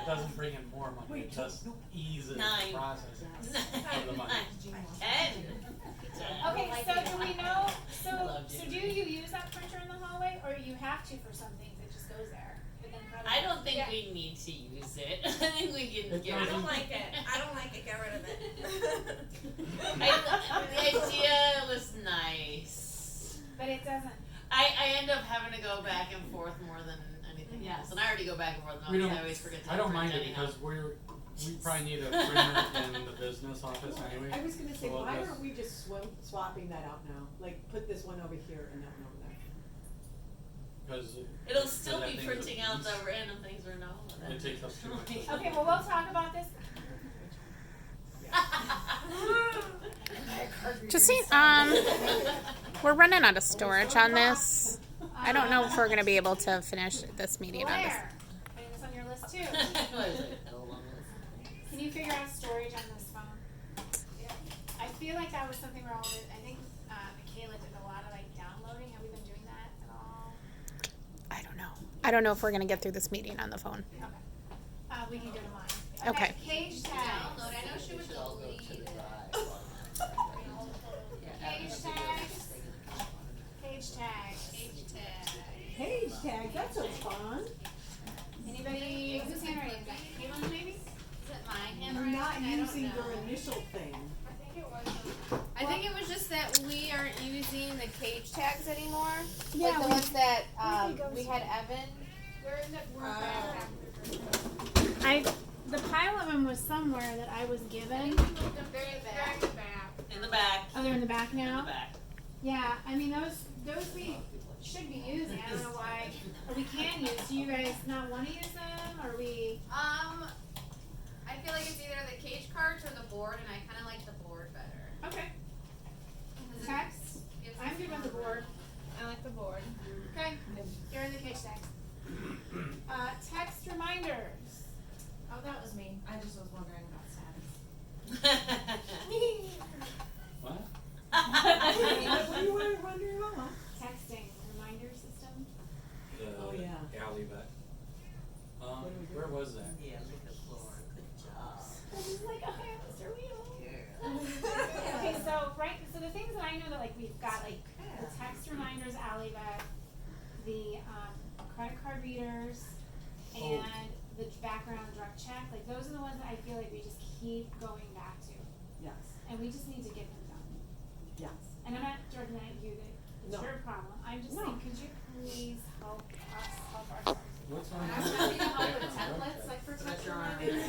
It doesn't bring in more money, it just eases the process of the money. 10. Okay, so do we know, so do you use that printer in the hallway, or you have to for some things, it just goes there? But then probably I don't think we need to use it. I think we can get I rid don't of like it. I don't like it. Get rid of it. The idea was nice. But it doesn't. I end up having to go back and forth more than anything else. And I already go back and forth because I always forget to I don't print mind it anyhow. because we probably need a printer in the business office anyway. I was gonna say, So we'll why just- aren't we just swapping that out now? Like, put this one over here and that one over there. Because It'll still be that thing's a printing out the beast. random things we're not. It takes up too much. Okay, well, we'll talk about this. Justine, we're running out of storage on this. I don't know if we're gonna be able to finish this meeting on this. Blair, putting this on your list too. What is it? L on this? Can you figure out storage on this phone? I feel like that was something wrong with, I think, Michaela did a lot of like downloading. Have we been doing that at all? I don't know. I don't know if we're gonna get through this meeting on the phone. Okay. We can go to mine. Okay. Cage tags. Download. I know she would delete it. Cage tags. Cage tags. H tag. Page tag, that's so fun. Anybody, who's handwriting is that? Caitlin, maybe? Is it my We're handwriting? not I don't using know. your initial thing. I think it was. I think it was just that we aren't using the cage tags anymore. Yeah, like the we- ones that we think we had Evan. Where is it? The pile of them was somewhere that I was given. Very back. In the back. Oh, they're in the back In now? the back. Yeah, I mean, those we should be using. I don't know why. Or we can use. Do you guys not want to use them? Or we? I feel like it's either the cage cards or the board, and I kind of like the board better. Okay. 'Cause it Text? gives I'm us good with the more- board. I like the board. Okay. Here are the cage tags. Text reminders. Oh, that was me. I just was wondering about status. What? What do you want to wonder about? Texting reminder system. Oh, yeah. Alley vet. Where was that? Yeah, look at Laura. Good job. This is like, okay, Mr. Wheel. Okay, so the things that I know that like we've got like the text reminders, Alibet, the credit card readers, and the background drug check. Like those are the ones that I feel like we just keep going back to, Yes, and we just need to get them done. yes. And I'm not directing at you that it's No. your problem. I'm just No. saying, could you please help us help ourselves? What's on I'm that? happy to help with templates, like for text reminders.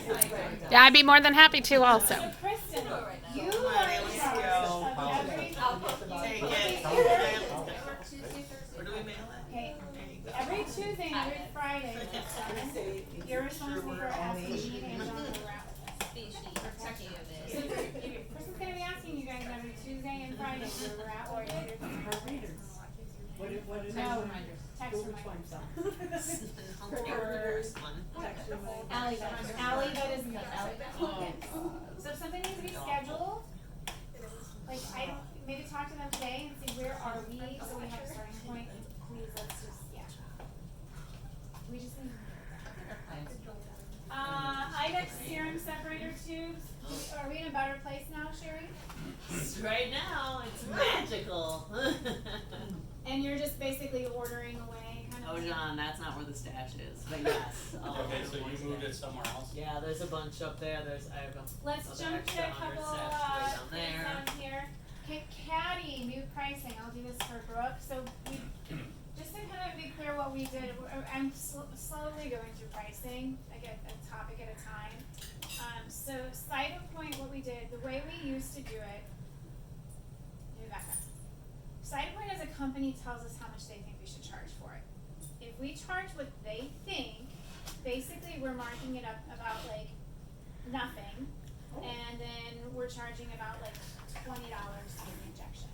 Yeah, I'd be more than happy to also. So Kristen, do it right now. you are Come on, in let's charge go. of every. I'll post about Take it. it. Tuesday, Thursday. Where do we mail it? Okay, every Tuesday and every Friday, Melissa, you're responsible for asking me and John where we're at with this. Species, protective So is. Kristen's gonna be asking you guys every Tuesday and Friday where we're at, or if you're. Card readers. What is No, reminders. text Which reminders. one's I'll take the first one. Text reminders. Ally, that is me. Oh, So if something needs to be scheduled, like I don't, maybe talk to them today and see where are we, so we have a starting point, and please, let's just, yeah. We just need. IDEX serum separator tubes, are we in a better place now, Sherry? Right now, it's magical. And you're just basically ordering away, kind of? Oh, John, that's not where the stash is, but yes. Okay, so you moved it somewhere else? Yeah, there's a bunch up there. I have a. Let's other jump to extra a couple, 100 stashed way things down down here. Okay, Caddy, new pricing, I'll do this for Brooke, so we, just to kind of be clear what we did, I'm slowly going through pricing, I get a topic at a time. So Side of Point, what we did, the way we used to do it, let me back up. Side of Point as a company tells us how much they think we should charge for it. If we charge what they think, basically we're marking it up about like nothing, and then we're charging about like $20 for the injection.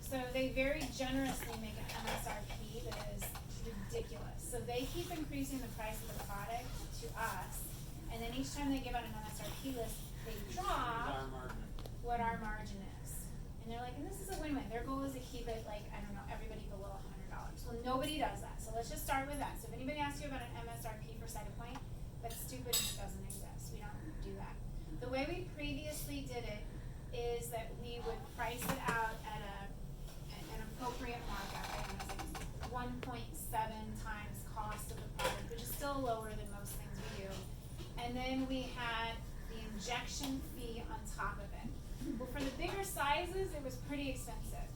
So they very generously make an MSRP that is ridiculous. So they keep increasing the price of the product to us, and then each time they give out an MSRP list, they drop Our margin. what our margin is. And they're like, and this is a win-win. Their goal is to keep it like, I don't know, everybody below $100. Well, nobody does that. So let's just start with that. So if anybody asks you about an MSRP for Side of Point, that's stupid and it doesn't exist. We don't do that. The way we previously did it is that we would price it out at an appropriate markup. I think it was 1.7 times cost of the product, which is still lower than most things we do. And then we had the injection fee on top of it. Well, for the bigger sizes, it was pretty expensive.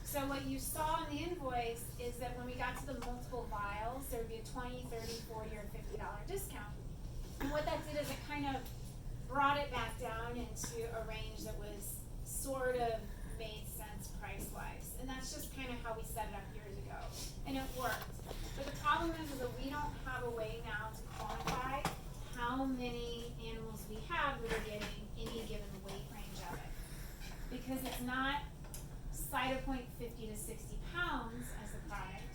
So what you saw in the invoice is that when we got to the multiple vials, there would be a $20, $30, $40, or $50 discount. And what that did is it kind of brought it back down into a range that was sort of made sense price-wise. And that's just kind of how we set it up years ago. And it worked. But the problem is that we don't have a way now to quantify how many animals we have that are getting any given weight range of it. Because it's not Cytopoint 50 to 60 pounds as the product.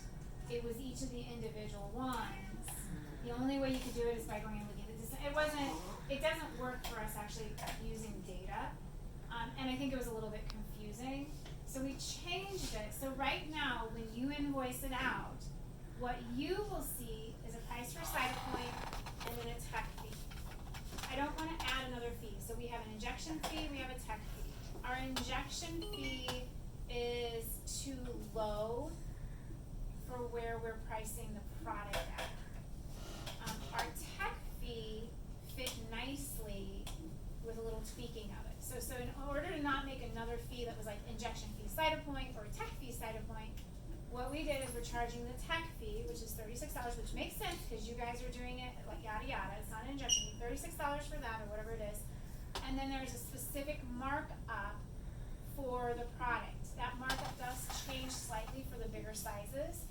It was each of the individual ones. The only way you could do it is by going and looking at this. It doesn't work for us actually using data. And I think it was a little bit confusing. So we changed it. So right now, when you invoice it out, what you will see is a price for Cytopoint and then a tech fee. I don't want to add another fee. So we have an injection fee, we have a tech fee. Our injection fee is too low for where we're pricing the product at. Our tech fee fit nicely with a little tweaking of it. So in order to not make another fee that was like injection fee Cytopoint or tech fee Cytopoint, what we did is we're charging the tech fee, which is $36, which makes sense because you guys are doing it like yada yada. It's not an injection fee, $36 for that or whatever it is. And then there's a specific markup for the product. That markup does change slightly for the bigger sizes.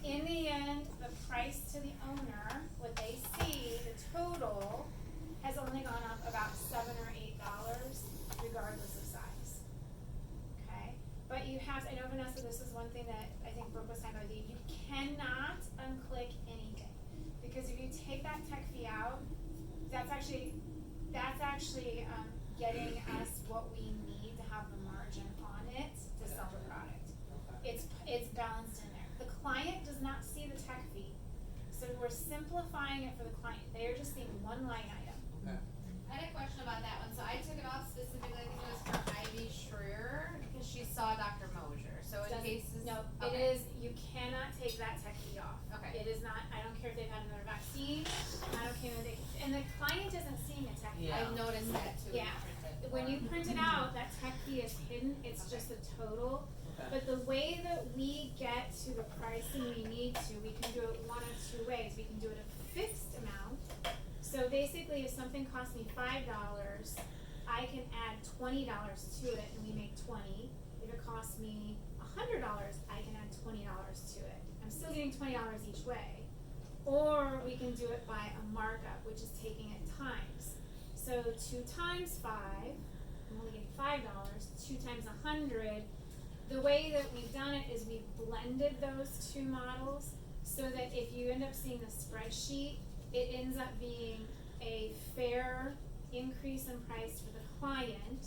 In the end, the price to the owner, what they see, the total, has only gone up about $7 or $8 regardless of size. Okay? But you have to, I know Vanessa, this is one thing that I think Brooke was talking about with you. You cannot unclick anything. Because if you take that tech fee out, that's actually getting us what we need to have the margin on it to sell the product. It's balanced in there. The client does not see the tech fee, so we're simplifying it for the client. They are just seeing one line item. Okay. I had a question about that one. So I took it off specifically, I think it was for Ivy Schreier, because she saw Dr. Mosier. So in cases. No, okay. it is, you cannot take that tech fee off. Okay. It is not, I don't care if they've had another vaccine, I don't care if they, and the client isn't seeing a tech fee. Yeah. I've noticed that too. Yeah. When you print it out, that tech fee is hidden, it's just a total. Okay. But the way that we get to the pricing we need to, we can do it one of two ways. We can do it a fixed amount. So basically, if something costs me $5, I can add $20 to it and we make 20. If it costs me $100, I can add $20 to it. I'm still getting $20 each way. Or we can do it by a markup, which is taking it times. So 2 times 5, I'm only getting $5, 2 times 100. The way that we've done it is we've blended those two models so that if you end up seeing the spreadsheet, it ends up being a fair increase in price for the client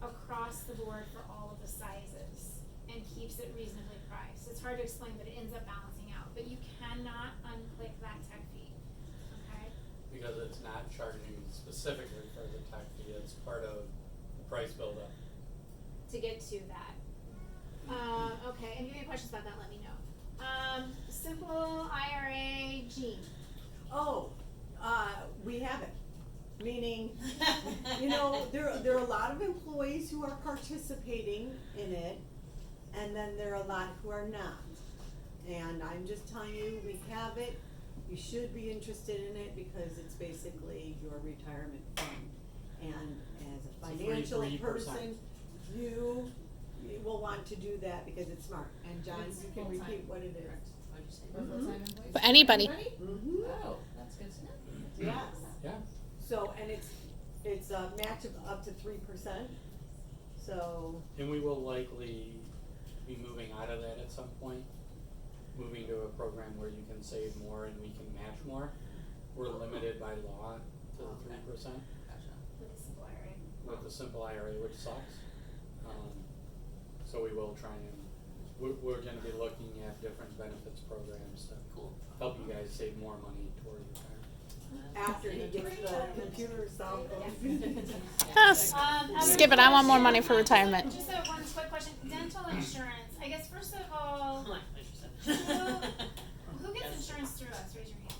across the board for all of the sizes and keeps it reasonably priced. It's hard to explain, but it ends up balancing out. But you cannot unclick that tech fee, okay? Because it's not charging specifically for the tech fee, it's part of the price buildup. To get to that. Okay, and if you have any questions about that, let me know. Simple IRA Gene. Oh, we have it. Meaning, there are a lot of employees who are participating in it, and then there are a lot who are not. And I'm just telling you, we have it. You should be interested in it because it's basically your retirement fund. And as a financial 3%. person, you will want to do that because it's smart. And John, you can repeat what it is. For anybody. Mm-hmm. Oh, that's good to know. Yes. Yeah. So, and it's a match of up to 3%. So. And we will likely be moving out of that at some point, moving to a program where you can save more and we can match more. We're limited by law to the 3%. With a simple IRA. With the simple IRA, which sucks. So we will try and, we're gonna be looking at different benefits programs to help you guys save more money towards retirement. after he gets the computer solved. Yes. Skip it. I want more money for retirement. Just one quick question. Dental insurance. I guess first of all, who gets insurance through us? Raise your hands.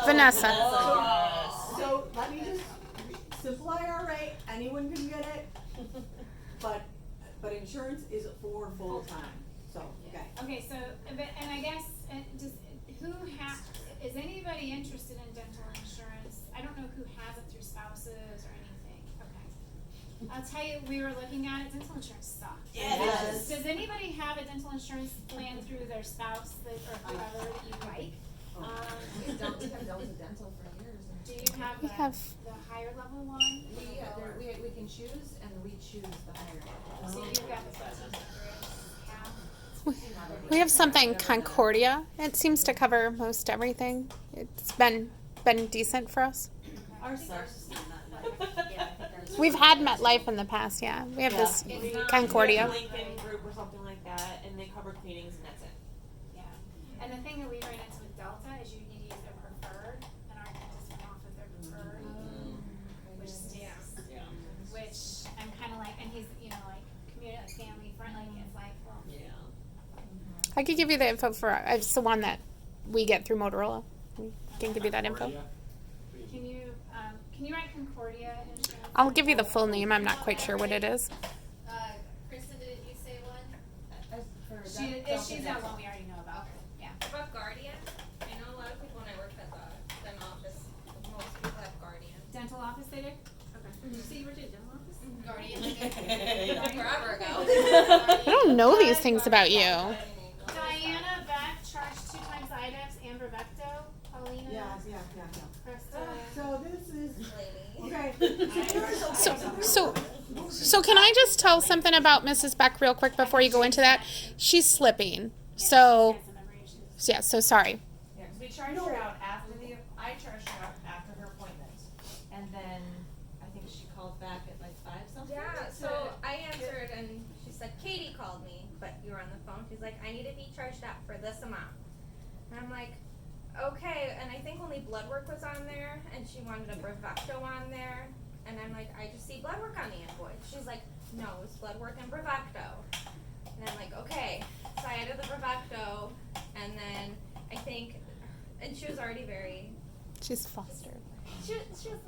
Vanessa. So let me just, simple IRA, anyone can get it, but insurance is for full time, so, okay. Okay, so, and I guess, just, is anybody interested in dental insurance? I don't know who has it through spouses or anything, okay. I'll tell you, we were looking at it, dental insurance sucks. Yes. Does anybody have a dental insurance plan through their spouse or whoever that you like? We've dealt with dental for years. Do you have We have. the higher level one? We can choose, and we choose the higher level. So you've got the person We have something Concordia. It seems to cover most everything. It's been decent for us. We've had MetLife in the past, yeah. We have this Concordia. Lincoln Group or something like that, and they cover cleanings, and that's it. Yeah, and the thing that we ran into with Delta is you need to use their preferred, and our dentist went off of their preferred, which stinks. Which I'm kind of like, and he's, like, community, like, family friend, like, it's like, well. I could give you the info for, it's the one that we get through Motorola. We can give you that info. Can you write Concordia insurance? I'll give you the full name. I'm not quite sure what it is. Kristen, didn't you say one? She's that one we already know about. Yeah. About Guardian, I know a lot of people when I worked at the dental office, most people have Guardian. Dental office they do? Okay. Did you say you worked at dental office? Guardian. Forever ago. I don't know these things about you. Diana Beck charged 2 times IDEX and Brevecto. Paulina. Yeah. Krista. So this is, okay. So can I just tell something about Mrs. Beck real quick before you go into that? She's slipping. So, yeah, so sorry. Yeah, 'cause we charged her out I charged her out after her appointment, and then I think she called back at like 5 something. Yeah, so I answered and she said, Katie called me, but you were on the phone. She's like, I need to be charged out for this amount. And I'm like, okay, and I think only blood work was on there, and she wanted a Brevecto on there. And I'm like, I just see blood work on the invoice. She's like, no, it's blood work and Brevecto. And I'm like, okay. So I added the Brevecto, and then I think, and she was already very, She's flustered. she was